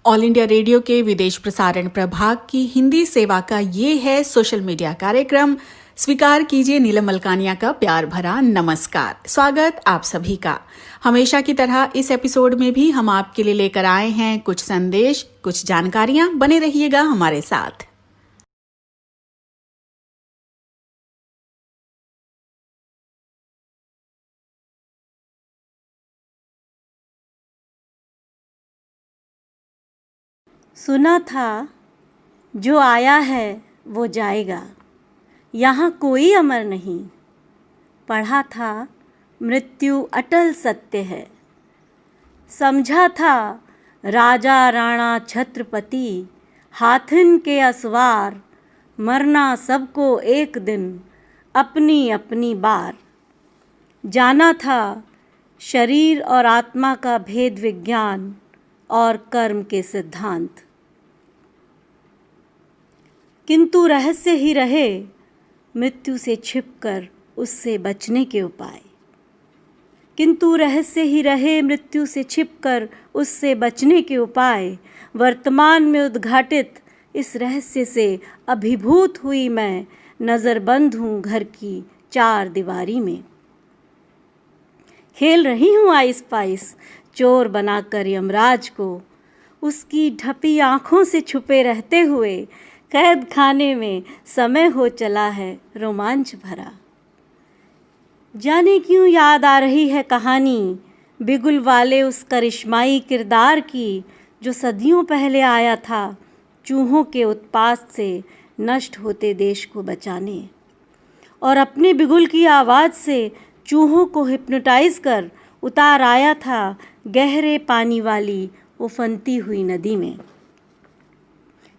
All India radio के विदेश प्रसारण प्रभाग की हिंदी सेवा का ये है सोशल मीडिया कार्यक्रम। स्वीकार कीजिए नीलम मलकानिया का प्यार भरा नमस्कार। स्वागत आप सभी का। हमेशा की तरह इस एपिसोड में भी हम आपके लिए लेकर आए हैं कुछ संदेश, कुछ जानकारियां। बने रहिएगा हमारे साथ। सुना था जो आया है वो जाएगा, यहाँ कोई अमर नहीं। पढ़ा था मृत्यु अटल सत्य है। समझा था राजा राणा छत्रपति, हाथिन के असवार, मरना सबको एक दिन अपनी अपनी बार। जाना था शरीर और आत्मा का भेद विज्ञान और कर्म के सिद्धांत। किंतु रहस्य ही रहे मृत्यु से छिपकर उससे बचने के उपाय। किंतु रहस्य ही रहे मृत्यु से छिपकर उससे बचने के उपाय। वर्तमान में उद्घाटित इस रहस्य से अभिभूत हुई मैं, नज़रबंद हूँ घर की चार दीवारी में। खेल रही हूँ आइस पाइस चोर बनाकर यमराज को, उसकी ढपी आँखों से छुपे रहते हुए कैद खाने में समय हो चला है रोमांच भरा। जाने क्यों याद आ रही है कहानी बिगुल वाले उस करिश्माई किरदार की, जो सदियों पहले आया था चूहों के उत्पात से नष्ट होते देश को बचाने, और अपने बिगुल की आवाज़ से चूहों को हिप्नोटाइज कर उतार आया था गहरे पानी वाली उफनती हुई नदी में।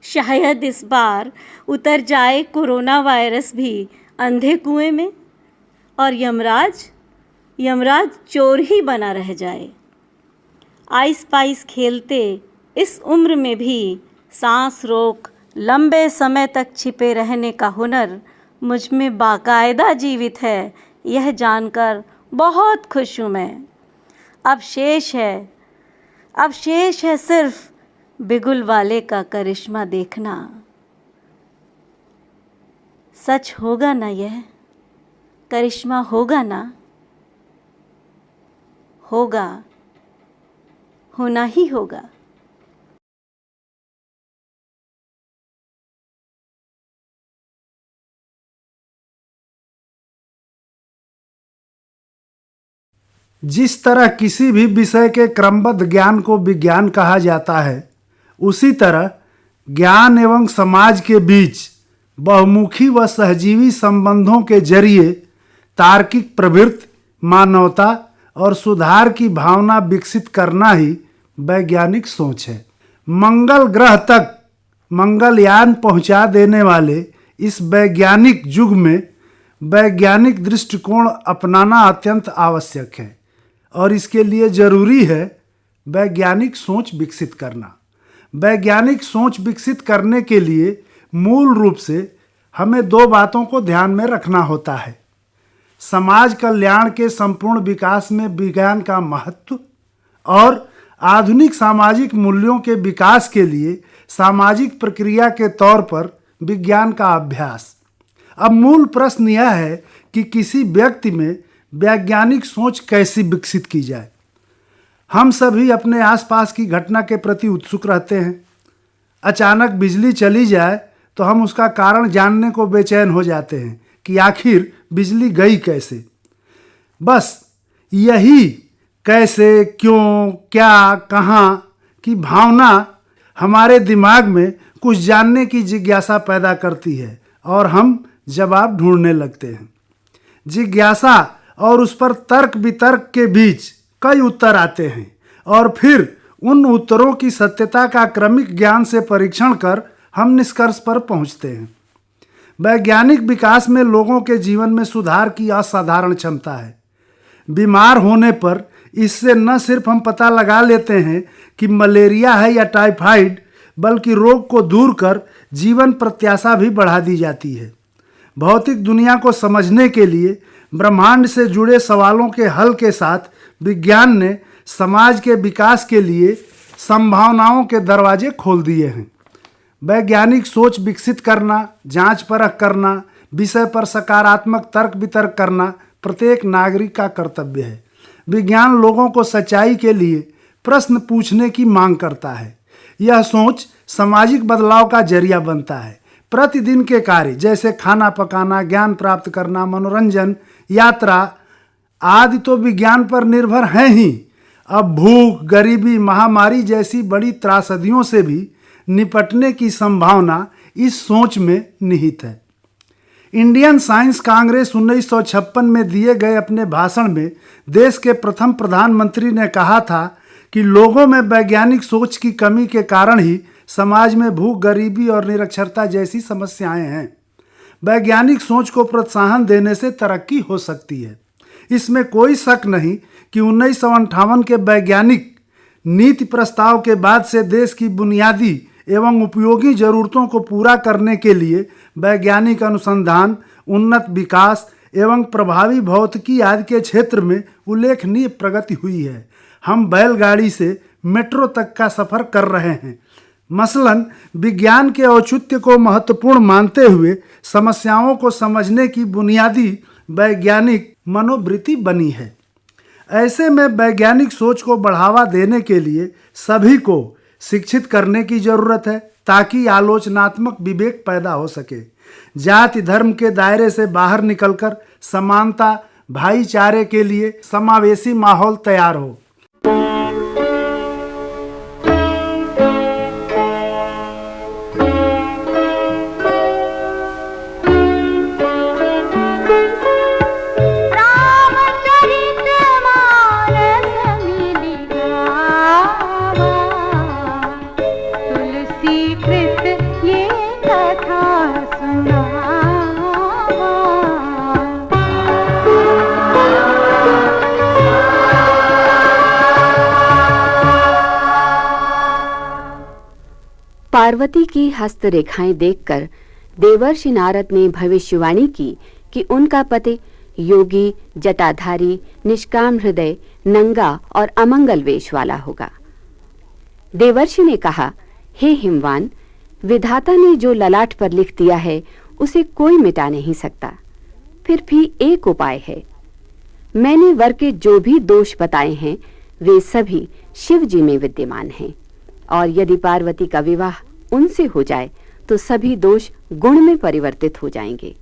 शायद इस बार उतर जाए कोरोना वायरस भी अंधे कुएं में, और यमराज चोर ही बना रह जाए। आइस पाइस खेलते इस उम्र में भी सांस रोक लंबे समय तक छिपे रहने का हुनर मुझ में बाकायदा जीवित है, यह जानकर बहुत खुश हूँ मैं। अब शेष है सिर्फ बिगुल वाले का करिश्मा देखना। सच होगा ना यह करिश्मा, होगा ना? होगा, होना ही होगा। जिस तरह किसी भी विषय के क्रमबद्ध ज्ञान को विज्ञान कहा जाता है, उसी तरह ज्ञान एवं समाज के बीच बहुमुखी व सहजीवी संबंधों के जरिए तार्किक प्रवृत्ति, मानवता और सुधार की भावना विकसित करना ही वैज्ञानिक सोच है। मंगल ग्रह तक मंगलयान पहुंचा देने वाले इस वैज्ञानिक युग में वैज्ञानिक दृष्टिकोण अपनाना अत्यंत आवश्यक है, और इसके लिए जरूरी है वैज्ञानिक सोच विकसित करना। वैज्ञानिक सोच विकसित करने के लिए मूल रूप से हमें दो बातों को ध्यान में रखना होता है: समाज कल्याण के संपूर्ण विकास में विज्ञान का महत्व, और आधुनिक सामाजिक मूल्यों के विकास के लिए सामाजिक प्रक्रिया के तौर पर विज्ञान का अभ्यास। अब मूल प्रश्न यह है कि किसी व्यक्ति में वैज्ञानिक सोच कैसे विकसित की जाए। हम सभी अपने आसपास की घटना के प्रति उत्सुक रहते हैं। अचानक बिजली चली जाए तो हम उसका कारण जानने को बेचैन हो जाते हैं कि आखिर बिजली गई कैसे। बस यही कैसे, क्यों, क्या, कहाँ की भावना हमारे दिमाग में कुछ जानने की जिज्ञासा पैदा करती है, और हम जवाब ढूंढने लगते हैं। जिज्ञासा और उस पर तर्क वितर्क के बीच कई उत्तर आते हैं, और फिर उन उत्तरों की सत्यता का क्रमिक ज्ञान से परीक्षण कर हम निष्कर्ष पर पहुंचते हैं। वैज्ञानिक विकास में लोगों के जीवन में सुधार की असाधारण क्षमता है। बीमार होने पर इससे न सिर्फ हम पता लगा लेते हैं कि मलेरिया है या टाइफाइड, बल्कि रोग को दूर कर जीवन प्रत्याशा भी बढ़ा दी जाती है। भौतिक दुनिया को समझने के लिए ब्रह्मांड से जुड़े सवालों के हल के साथ विज्ञान ने समाज के विकास के लिए संभावनाओं के दरवाजे खोल दिए हैं। वैज्ञानिक सोच विकसित करना, जांच परख करना, विषय पर सकारात्मक तर्क वितर्क करना प्रत्येक नागरिक का कर्तव्य है। विज्ञान लोगों को सच्चाई के लिए प्रश्न पूछने की मांग करता है। यह सोच सामाजिक बदलाव का जरिया बनता है। प्रतिदिन के कार्य जैसे खाना पकाना, ज्ञान प्राप्त करना, मनोरंजन, यात्रा आदि तो विज्ञान पर निर्भर हैं ही। अब भूख, गरीबी, महामारी जैसी बड़ी त्रासदियों से भी निपटने की संभावना इस सोच में निहित है। इंडियन साइंस कांग्रेस 1956 में दिए गए अपने भाषण में देश के प्रथम प्रधानमंत्री ने कहा था कि लोगों में वैज्ञानिक सोच की कमी के कारण ही समाज में भूख, गरीबी और निरक्षरता जैसी समस्याएं हैं। वैज्ञानिक सोच को प्रोत्साहन देने से तरक्की हो सकती है। इसमें कोई शक नहीं कि 1958 के वैज्ञानिक नीति प्रस्ताव के बाद से देश की बुनियादी एवं उपयोगी जरूरतों को पूरा करने के लिए वैज्ञानिक अनुसंधान, उन्नत विकास एवं प्रभावी भौतिकी आदि के क्षेत्र में उल्लेखनीय प्रगति हुई है। हम बैलगाड़ी से मेट्रो तक का सफर कर रहे हैं। मसलन विज्ञान के औचित्य को महत्वपूर्ण मानते हुए समस्याओं को समझने की बुनियादी वैज्ञानिक मनोवृत्ति बनी है। ऐसे में वैज्ञानिक सोच को बढ़ावा देने के लिए सभी को शिक्षित करने की जरूरत है ताकि आलोचनात्मक विवेक पैदा हो सके। जाति धर्म के दायरे से बाहर निकलकर समानता, भाईचारे के लिए समावेशी माहौल तैयार हो। पार्वती की हस्तरेखाएं देखकर देवर्षि नारद ने भविष्यवाणी की कि उनका पति योगी, जटाधारी, निष्काम हृदय, नंगा और अमंगल वेश वाला होगा। देवर्षि ने कहा, हे हिमवान, विधाता ने जो ललाट पर लिख दिया है उसे कोई मिटा नहीं सकता। फिर भी एक उपाय है। मैंने वर के जो भी दोष बताए हैं वे सभी शिव जी में विद्यमान हैं, और यदि पार्वती का विवाह उनसे हो जाए तो सभी दोष गुण में परिवर्तित हो जाएंगे।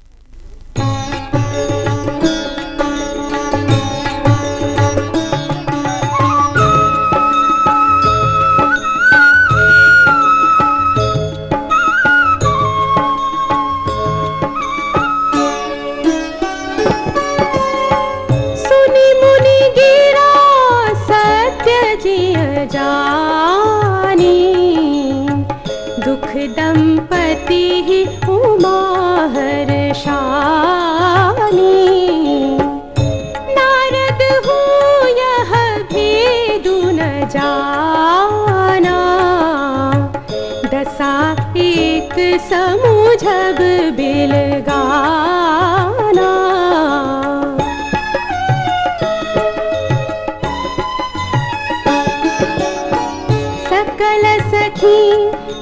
समूझब बिलगाना, सकल सखी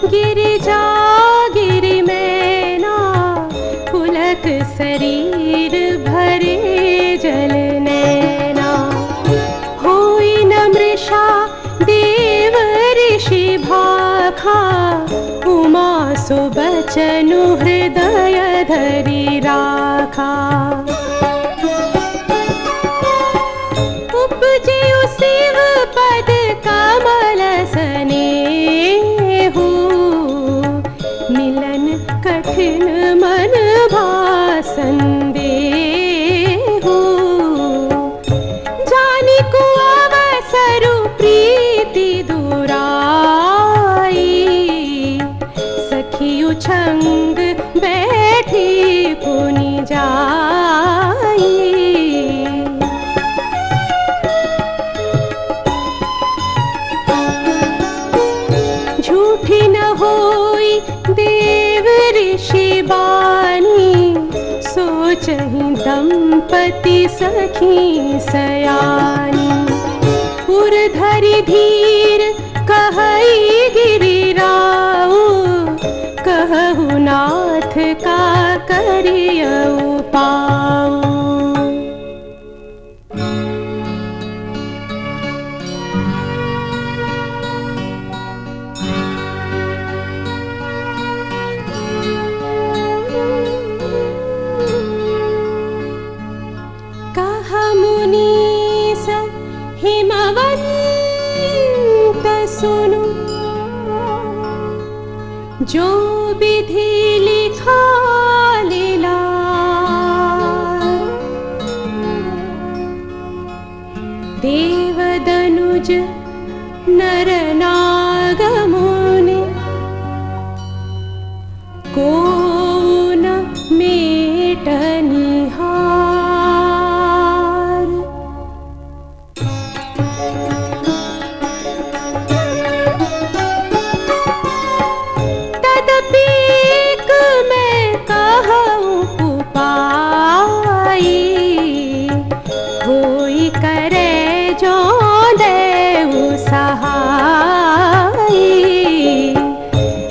गिरिजा गिरि मैना, पुलक शरीर भरे जल नैना। होई न मृषा देव ऋषि भाखा, उमा सुबचनु हृदय धरि राखा। उपजियु शिव पद कमल स्नेहु, मिलन कठिन मन भासन देहु। जानि को अवसरु प्रीति दुराई, सखियु छंग बैठी पुनि जाई। झूठी न होई देव ऋषि बानी, सोचहि दंपति सखी सयानी। उर धरि धीर कह सुनो जो विधि लिखा लीला देव दनुज नर नाग मुनि को न मेटनिहार। तदपि एक मैं कहूँ उपाय होई करे जो देउ सहाय।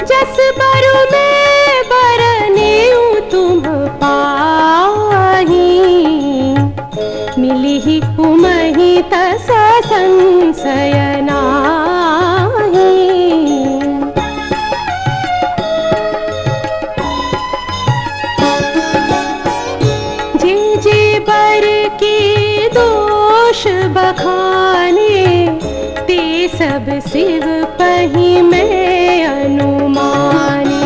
जस बरु में बरनेउ तुम पाही मिलिहि उमहि तस संशय नाहि। जे जे बर के दोष बखाने ते सब शिव पहि में अनुमाने।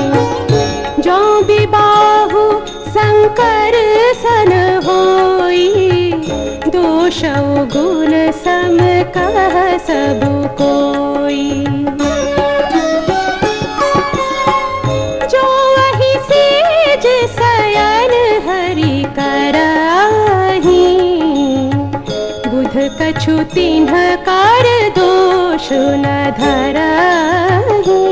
जो विबाहु शंकर सन होई दोष गुण सम कह सब कोई। जो वही सेज शयन हरि करहि बुध कछु तिन्ह कर दोष न धरहि।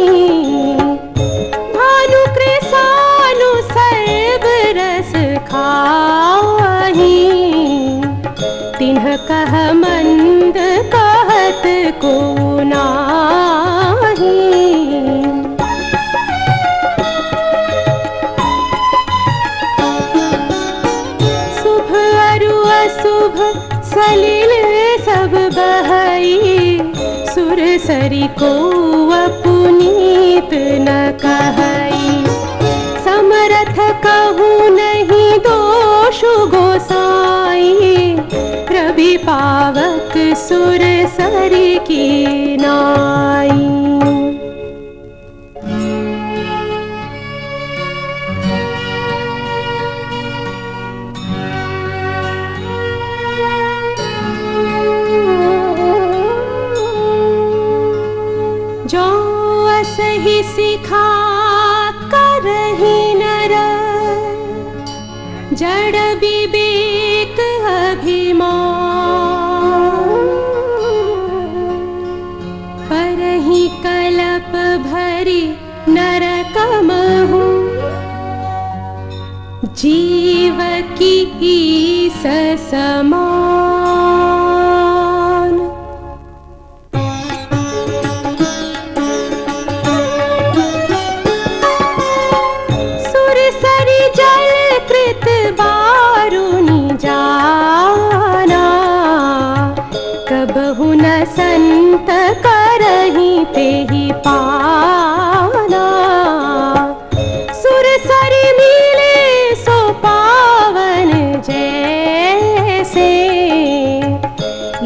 भानु कृसानु सर्व रस खाहि तिन्ह कह मंद कहत को नाहि। शुभ अरु अशुभ सलिल सब बहई सुर सरी को अपुनीत न कहई। समरथ कहूँ नहीं दोष गोसाई रवि पावक सुर सरी की नाई। जो असहि सिखा करहि नर जड़ विवेक अभिमान। परहि कलप भरी नरकमहु जीव की ईस समान। कबहु न संत करहि तेहि पाना। सुर सरि मिले सो पावन जैसे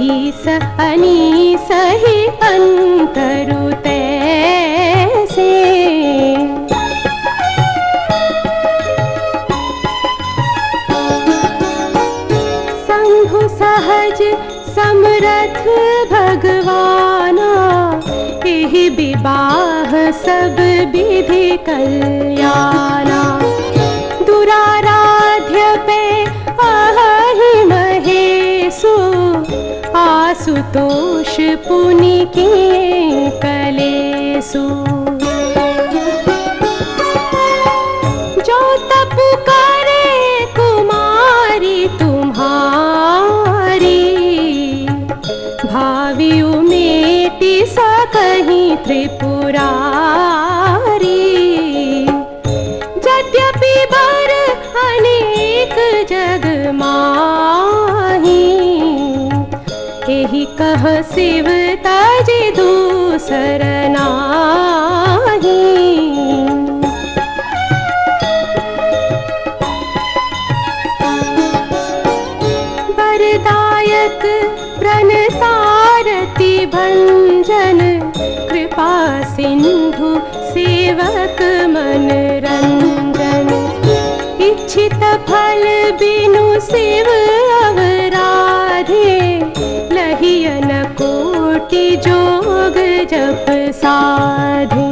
ईस अनीस ही अंतरु तैसे। संघु सहज समरथ भगवाना एहि विवाह सब विधि कल्याणा। दुराराध्य पे अहि महेशु आशुतोष पुनि की कलेसु। जो तप करे कुमारी तुम्हारी भावी उमेटी सकहि त्रिपुरारी। यद्यपि बर अनेक जग माही एहि कह शिव तजि दूसर नाहि। वरदायक प्रणतारति भंजन सिंधु सेवक मन रंजन, इच्छित फल बिनु शिव अवराधे, लहियन कोटि जोग जप साधे।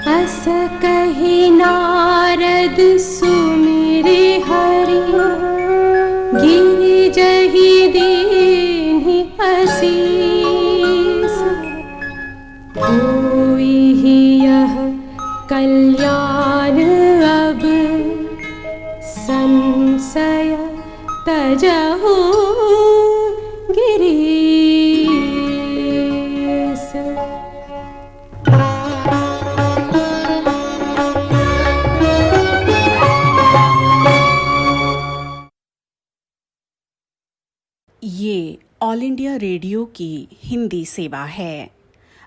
अस कहि नारद सुमिरे हरि, गिरिजहि दीन्हि असीस, होई यह कल्याण अब, संशय तजहु गिरीश। ये ऑल इंडिया रेडियो की हिंदी सेवा है।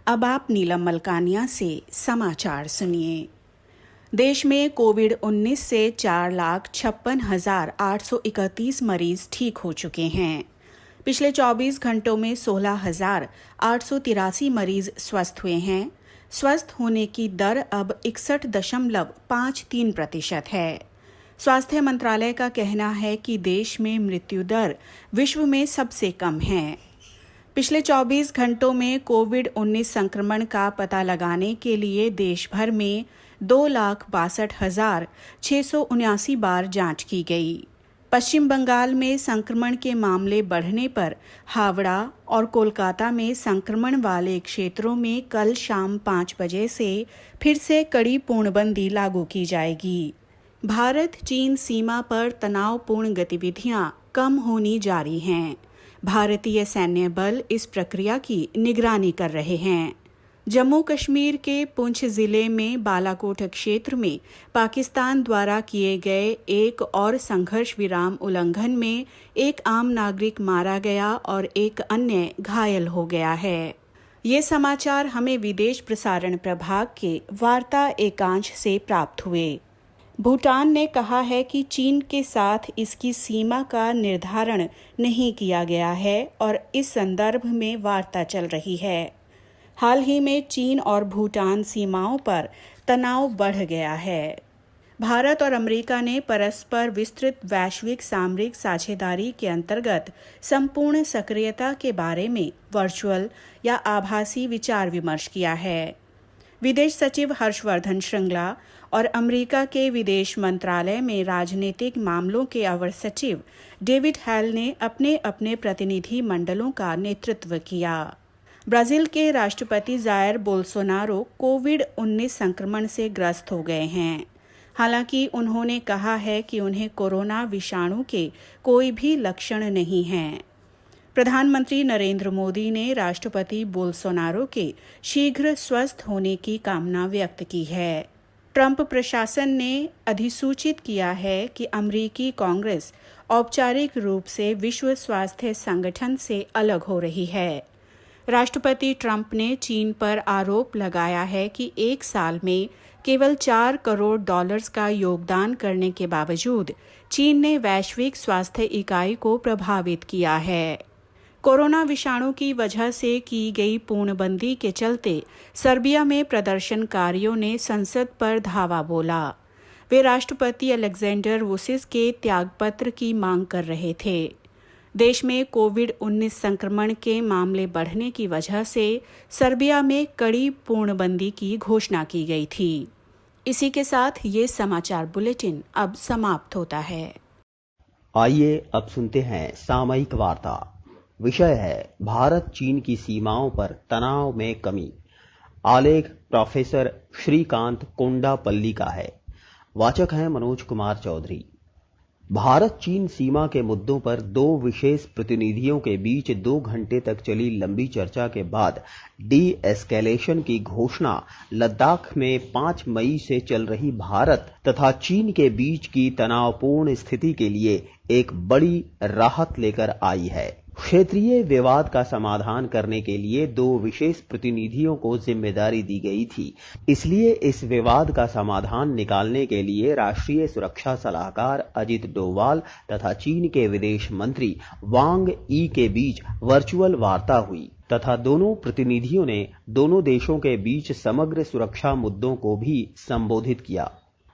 अब आप नीलम मलकानिया से समाचार सुनिए। देश में कोविड-19 से 4,56,831 मरीज ठीक हो चुके हैं। पिछले 24 घंटों में 16,883 मरीज स्वस्थ हुए हैं। स्वस्थ होने की दर अब 61.53% है। स्वास्थ्य मंत्रालय का कहना है कि देश में मृत्यु दर विश्व में सबसे कम है। पिछले 24 घंटों में कोविड-19 संक्रमण का पता लगाने के लिए देश भर में 2,62,679 बार जांच की गई। पश्चिम बंगाल में संक्रमण के मामले बढ़ने पर हावड़ा और कोलकाता में संक्रमण वाले क्षेत्रों में कल शाम 5 बजे से फिर से कड़ी पूर्णबंदी लागू की जाएगी। भारत चीन सीमा पर तनावपूर्ण गतिविधियां कम होनी जारी हैं। भारतीय सैन्य बल इस प्रक्रिया की निगरानी कर रहे हैं। जम्मू कश्मीर के पुंछ जिले में बालाकोट क्षेत्र में पाकिस्तान द्वारा किए गए एक और संघर्ष विराम उल्लंघन में एक आम नागरिक मारा गया और एक अन्य घायल हो गया है। ये समाचार हमें विदेश प्रसारण प्रभाग के वार्ता एकांश से प्राप्त हुए। भूटान ने कहा है कि चीन के साथ इसकी सीमा का निर्धारण नहीं किया गया है और इस संदर्भ में वार्ता चल रही है। हाल ही में चीन और भूटान सीमाओं पर तनाव बढ़ गया है। भारत और अमेरिका ने परस्पर विस्तृत वैश्विक सामरिक साझेदारी के अंतर्गत संपूर्ण सक्रियता के बारे में वर्चुअल या आभासी विचार विमर्श किया है। विदेश सचिव हर्षवर्धन श्रृंगला और अमेरिका के विदेश मंत्रालय में राजनीतिक मामलों के अवर सचिव डेविड हैल ने अपने अपने प्रतिनिधि मंडलों का नेतृत्व किया। ब्राजील के राष्ट्रपति जायर बोल्सोनारो कोविड-19 संक्रमण से ग्रस्त हो गए हैं। हालांकि उन्होंने कहा है कि उन्हें कोरोना विषाणु के कोई भी लक्षण नहीं हैं। प्रधानमंत्री नरेंद्र मोदी ने राष्ट्रपति बोल्सोनारो के शीघ्र स्वस्थ होने की कामना व्यक्त की है। ट्रंप प्रशासन ने अधिसूचित किया है कि अमेरिकी कांग्रेस औपचारिक रूप से विश्व स्वास्थ्य संगठन से अलग हो रही है। राष्ट्रपति ट्रंप ने चीन पर आरोप लगाया है कि एक साल में केवल $4 करोड़ का योगदान करने के बावजूद चीन ने वैश्विक स्वास्थ्य इकाई को प्रभावित किया है। कोरोना विषाणु की वजह से की गई पूर्णबंदी के चलते सर्बिया में प्रदर्शनकारियों ने संसद पर धावा बोला। वे राष्ट्रपति अलेक्जेंडर वुसिस के त्यागपत्र की मांग कर रहे थे। देश में कोविड-19 संक्रमण के मामले बढ़ने की वजह से सर्बिया में कड़ी पूर्णबंदी की घोषणा की गई थी। इसी के साथ ये समाचार बुलेटिन अब समाप्त होता है। आइए अब सुनते हैं सामयिक वार्ता। विषय है भारत चीन की सीमाओं पर तनाव में कमी। आलेख प्रोफेसर श्रीकांत कोंडापल्ली का है। वाचक हैं मनोज कुमार चौधरी। भारत चीन सीमा के मुद्दों पर दो विशेष प्रतिनिधियों के बीच 2 घंटे तक चली लंबी चर्चा के बाद डी एस्केलेशन की घोषणा लद्दाख में 5 मई से चल रही भारत तथा चीन के बीच की तनावपूर्ण स्थिति के लिए एक बड़ी राहत लेकर आई है। क्षेत्रीय विवाद का समाधान करने के लिए 2 विशेष प्रतिनिधियों को जिम्मेदारी दी गई थी। इसलिए इस विवाद का समाधान निकालने के लिए राष्ट्रीय सुरक्षा सलाहकार अजित डोवाल तथा चीन के विदेश मंत्री वांग यी के बीच वर्चुअल वार्ता हुई तथा दोनों प्रतिनिधियों ने दोनों देशों के बीच समग्र सुरक्षा मुद्दों को भी संबोधित किया।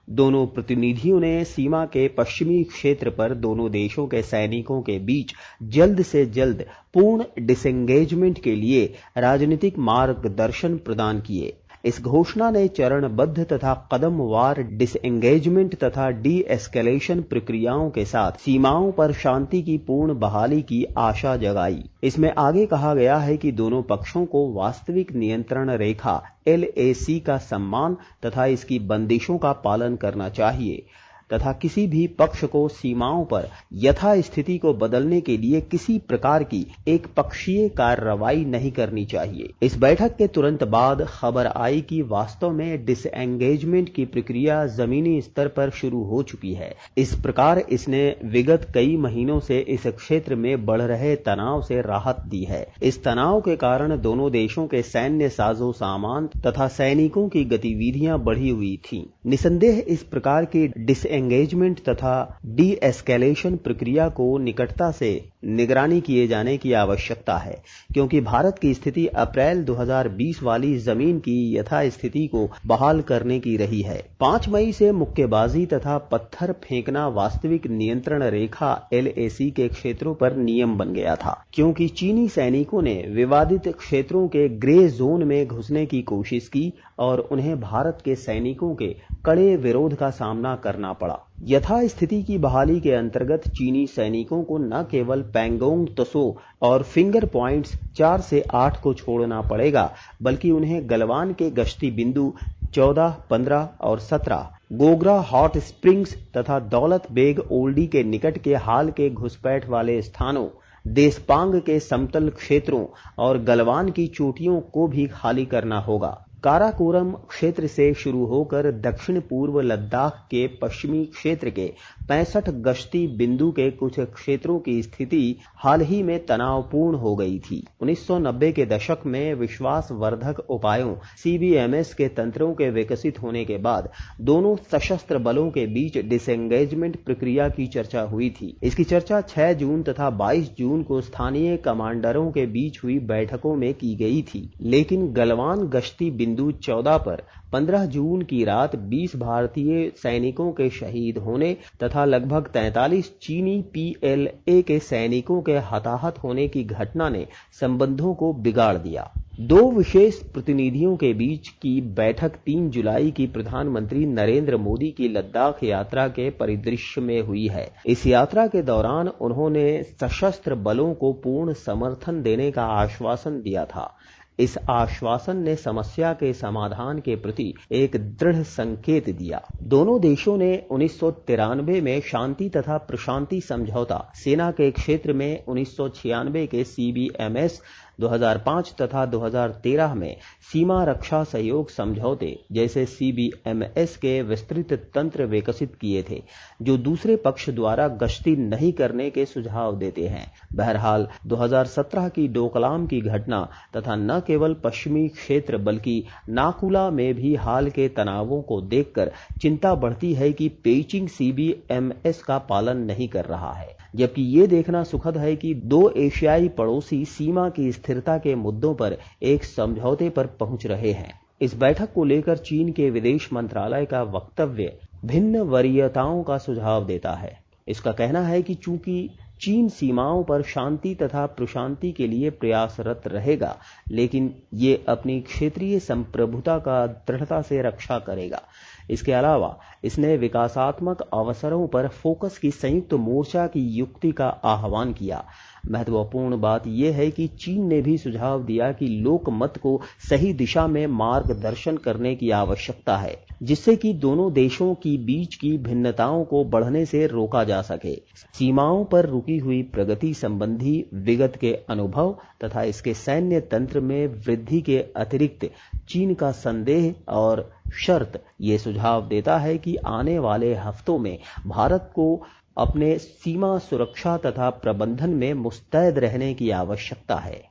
दोनों प्रतिनिधियों ने सीमा के पश्चिमी क्षेत्र पर दोनों देशों के सैनिकों के बीच जल्द से जल्द पूर्ण डिसएंगेजमेंट के लिए राजनीतिक मार्गदर्शन प्रदान किए। इस घोषणा ने चरणबद्ध तथा कदमवार डिसएंगेजमेंट तथा डी एस्केलेशन प्रक्रियाओं के साथ सीमाओं पर शांति की पूर्ण बहाली की आशा जगाई। इसमें आगे कहा गया है कि दोनों पक्षों को वास्तविक नियंत्रण रेखा LAC का सम्मान तथा इसकी बंदिशों का पालन करना चाहिए तथा किसी भी पक्ष को सीमाओं पर यथास्थिति को बदलने के लिए किसी प्रकार की एक पक्षीय कार्रवाई नहीं करनी चाहिए। इस बैठक के तुरंत बाद खबर आई कि वास्तव में डिसएंगेजमेंट की प्रक्रिया जमीनी स्तर पर शुरू हो चुकी है। इस प्रकार इसने विगत कई महीनों से इस क्षेत्र में बढ़ रहे तनाव से राहत दी है। इस तनाव के कारण दोनों देशों के सैन्य साजो सामान तथा सैनिकों की गतिविधियां बढ़ी हुई थीं। निसंदेह इस प्रकार की डिसएंगेजमेंट तथा डी एस्केलेशन प्रक्रिया को निकटता से निगरानी किए जाने की आवश्यकता है, क्योंकि भारत की स्थिति अप्रैल 2020 वाली जमीन की यथास्थिति को बहाल करने की रही है। 5 मई से मुक्केबाजी तथा पत्थर फेंकना वास्तविक नियंत्रण रेखा LAC के क्षेत्रों पर नियम बन गया था, क्योंकि चीनी सैनिकों ने विवादित क्षेत्रों के ग्रे जोन में घुसने की कोशिश की और उन्हें भारत के सैनिकों के कड़े विरोध का सामना करना पड़ा। यथास्थिति की बहाली के अंतर्गत चीनी सैनिकों को न केवल पैंगोंग त्सो और फिंगर पॉइंट्स 4 से 8 को छोड़ना पड़ेगा, बल्कि उन्हें गलवान के गश्ती बिंदु 14, 15 और 17, गोगरा हॉट स्प्रिंग्स तथा दौलत बेग ओल्डी के निकट के हाल के घुसपैठ वाले स्थानों, देशपांग के समतल क्षेत्रों और गलवान की चोटियों को भी खाली करना होगा। काराकोरम क्षेत्र से शुरू होकर दक्षिण पूर्व लद्दाख के पश्चिमी क्षेत्र के 65 गश्ती बिंदु के कुछ क्षेत्रों की स्थिति हाल ही में तनावपूर्ण हो गई थी। 1990 के दशक में विश्वासवर्धक उपायों CBMS के तंत्रों के विकसित होने के बाद दोनों सशस्त्र बलों के बीच डिसएंगेजमेंट प्रक्रिया की चर्चा हुई थी। इसकी चर्चा 6 जून तथा 22 जून को स्थानीय कमांडरों के बीच हुई बैठकों में की गई थी, लेकिन गलवान गश्ती बिंदु 14 पर 15 जून की रात 20 भारतीय सैनिकों के शहीद होने तथा लगभग 43 चीनी PLA के सैनिकों के हताहत होने की घटना ने संबंधों को बिगाड़ दिया। 2 विशेष प्रतिनिधियों के बीच की बैठक 3 जुलाई की प्रधानमंत्री नरेंद्र मोदी की लद्दाख यात्रा के परिदृश्य में हुई है। इस यात्रा के दौरान उन्होंने सशस्त्र बलों को पूर्ण समर्थन देने का आश्वासन दिया था। इस आश्वासन ने समस्या के समाधान के प्रति एक दृढ़ संकेत दिया। दोनों देशों ने 1993 में शांति तथा प्रशांति समझौता, सेना के क्षेत्र में 1996 के CBMS, 2005 तथा 2013 में सीमा रक्षा सहयोग समझौते जैसे CBMS के विस्तृत तंत्र विकसित किए थे, जो दूसरे पक्ष द्वारा गश्ती नहीं करने के सुझाव देते हैं। बहरहाल 2017 की डोकलाम की घटना तथा न केवल पश्चिमी क्षेत्र बल्कि नाकुला में भी हाल के तनावों को देखकर चिंता बढ़ती है कि पेइचिंग CBMS का पालन नहीं कर रहा है, जबकि ये देखना सुखद है कि 2 एशियाई पड़ोसी सीमा की स्थिरता के मुद्दों पर एक समझौते पर पहुंच रहे हैं। इस बैठक को लेकर चीन के विदेश मंत्रालय का वक्तव्य भिन्न वरीयताओं का सुझाव देता है। इसका कहना है कि चूंकि चीन सीमाओं पर शांति तथा प्रशांति के लिए प्रयासरत रहेगा, लेकिन ये अपनी क्षेत्रीय संप्रभुता का दृढ़ता से रक्षा करेगा। इसके अलावा इसने विकासात्मक अवसरों पर फोकस की संयुक्त मोर्चा की युक्ति का आह्वान किया। महत्वपूर्ण बात यह है कि चीन ने भी सुझाव दिया कि लोकमत को सही दिशा में मार्गदर्शन करने की आवश्यकता है, जिससे कि दोनों देशों की बीच की भिन्नताओं को बढ़ने से रोका जा सके। सीमाओं पर रुकी हुई प्रगति संबंधी विगत के अनुभव तथा इसके सैन्य तंत्र में वृद्धि के अतिरिक्त चीन का संदेह और शर्त ये सुझाव देता है कि आने वाले हफ्तों में भारत को अपने सीमा सुरक्षा तथा प्रबंधन में मुस्तैद रहने की आवश्यकता है।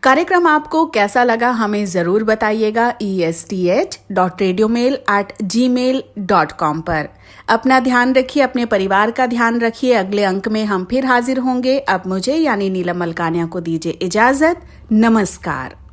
कार्यक्रम आपको कैसा लगा हमें जरूर बताइएगा esth.radiomail@gmail.com पर। अपना ध्यान रखिए, अपने परिवार का ध्यान रखिए। अगले अंक में हम फिर हाजिर होंगे। अब मुझे यानी नीलम मलकानिया को दीजिए इजाजत। नमस्कार।